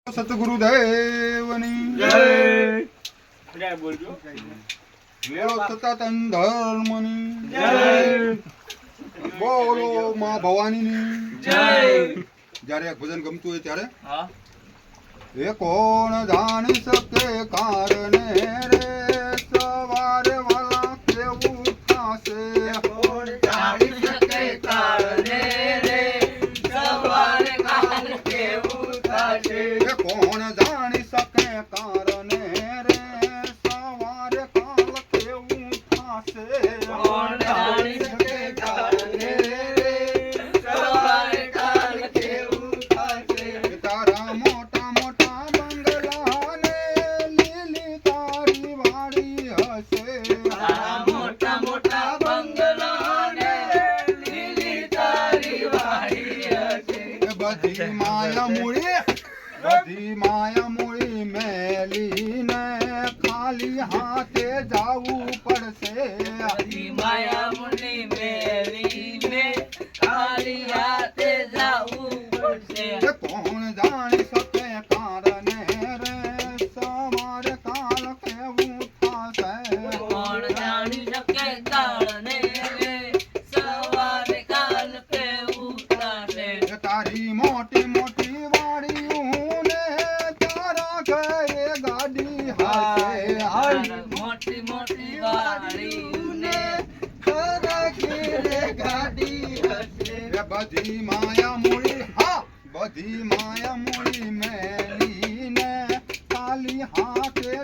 સતગુરુદેવની જય જય બોલજો મેળો સનાતન ધર્મની જય બોલો માં ભવાનીની જય જ્યારે એક ભજન ગમતું હોય ત્યારે હા એ કોણ જાણી શકે કારણે રે સવારે વાલા કેવું થાશે કોણ જાણી શકે કારણે રે સવારે કાલ કેવું થાશે કોણ જાણી શકે કારણે રે સવારે કાલ કેવું થાશે કોણ જાણી શકે કારણે રે સવારે કાલ કેવું થાશે તારા મોટા મોટા બંગલા ને લીલી તારી વાડી હશે તારા મોટા મોટા બંગલા ને લીલી તારી વાડી હશે બધી માયા મૂળી મેલીને ખાલી હાથે જાવું પડશે બધી માયા મૂળી મેલીને ખાલી હાથે જાવું પડશે કોણ જાણી શકે કારણે રે સવારે કાલ કેવું થશે કોણ જાણી શકે કારણે રે સવારે કાલ કેવું થશે તારી મોટી મોટી વાડીયું ને તારા ઘરે ગાડી હશે મોટી મોટી વાડીને તારા ઘરે ગાડી હશે બધી માયા મૂળી બધી માયા મૂળી મેલીને ખાલી હાથે